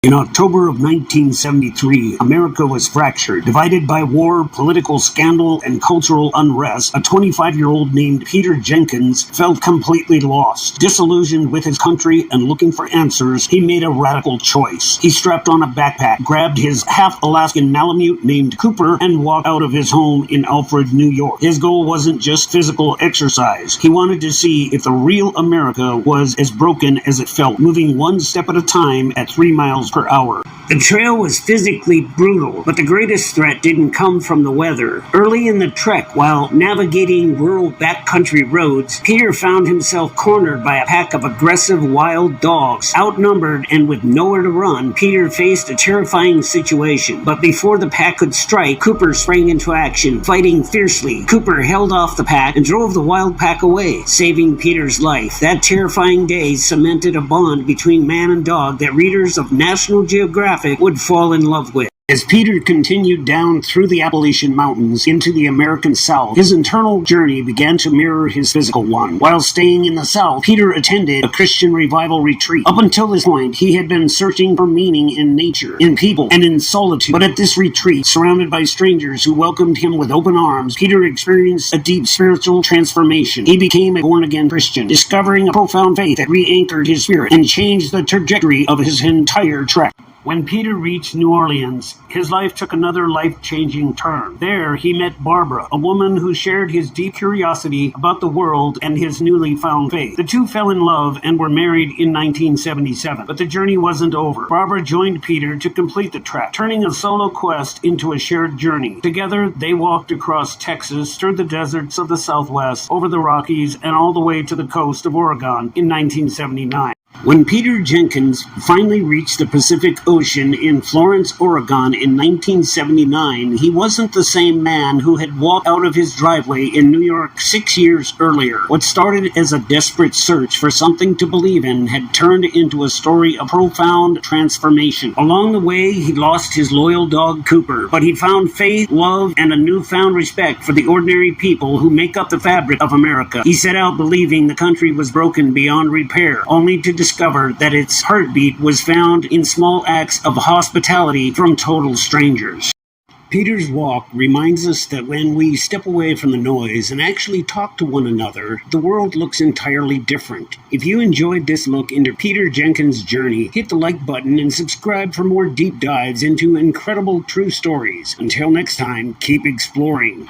In October of 1973, America was fractured. Divided by war, political scandal, and cultural unrest, a 25-year-old named Peter Jenkins felt completely lost. Disillusioned with his country and looking for answers, he made a radical choice. He strapped on a backpack, grabbed his half-Alaskan Malamute named Cooper, and walked out of his home in Alfred, New York. His goal wasn't just physical exercise. He wanted to see if the real America was as broken as it felt, moving one step at a time at 3 miles per hour. The trail was physically brutal, but the greatest threat didn't come from the weather. Early in the trek, while navigating rural backcountry roads, Peter found himself cornered by a pack of aggressive wild dogs. Outnumbered and with nowhere to run, Peter faced a terrifying situation. But before the pack could strike, Cooper sprang into action, fighting fiercely. Cooper held off the pack and drove the wild pack away, saving Peter's life. That terrifying day cemented a bond between man and dog that readers of National Geographic would fall in love with. As Peter continued down through the Appalachian Mountains into the American South, his internal journey began to mirror his physical one. While staying in the South, Peter attended a Christian revival retreat. Up until this point, he had been searching for meaning in nature, in people, and in solitude. But at this retreat, surrounded by strangers who welcomed him with open arms, Peter experienced a deep spiritual transformation. He became a born-again Christian, discovering a profound faith that re-anchored his spirit and changed the trajectory of his entire trek. When Peter reached New Orleans, his life took another life-changing turn. There, he met Barbara, a woman who shared his deep curiosity about the world and his newly found faith. The two fell in love and were married in 1977, but the journey wasn't over. Barbara joined Peter to complete the trek, turning a solo quest into a shared journey. Together, they walked across Texas, through the deserts of the Southwest, over the Rockies, and all the way to the coast of Oregon in 1979. When Peter Jenkins finally reached the Pacific Ocean in Florence, Oregon in 1979, he wasn't the same man who had walked out of his driveway in New York 6 years earlier. What started as a desperate search for something to believe in had turned into a story of profound transformation. Along the way, he lost his loyal dog Cooper, but he found faith, love, and a newfound respect for the ordinary people who make up the fabric of America. He set out believing the country was broken beyond repair, only to discover that its heartbeat was found in small acts of hospitality from total strangers. Peter's walk reminds us that when we step away from the noise and actually talk to one another, the world looks entirely different. If you enjoyed this look into Peter Jenkins' journey, hit the like button and subscribe for more deep dives into incredible true stories. Until next time, keep exploring.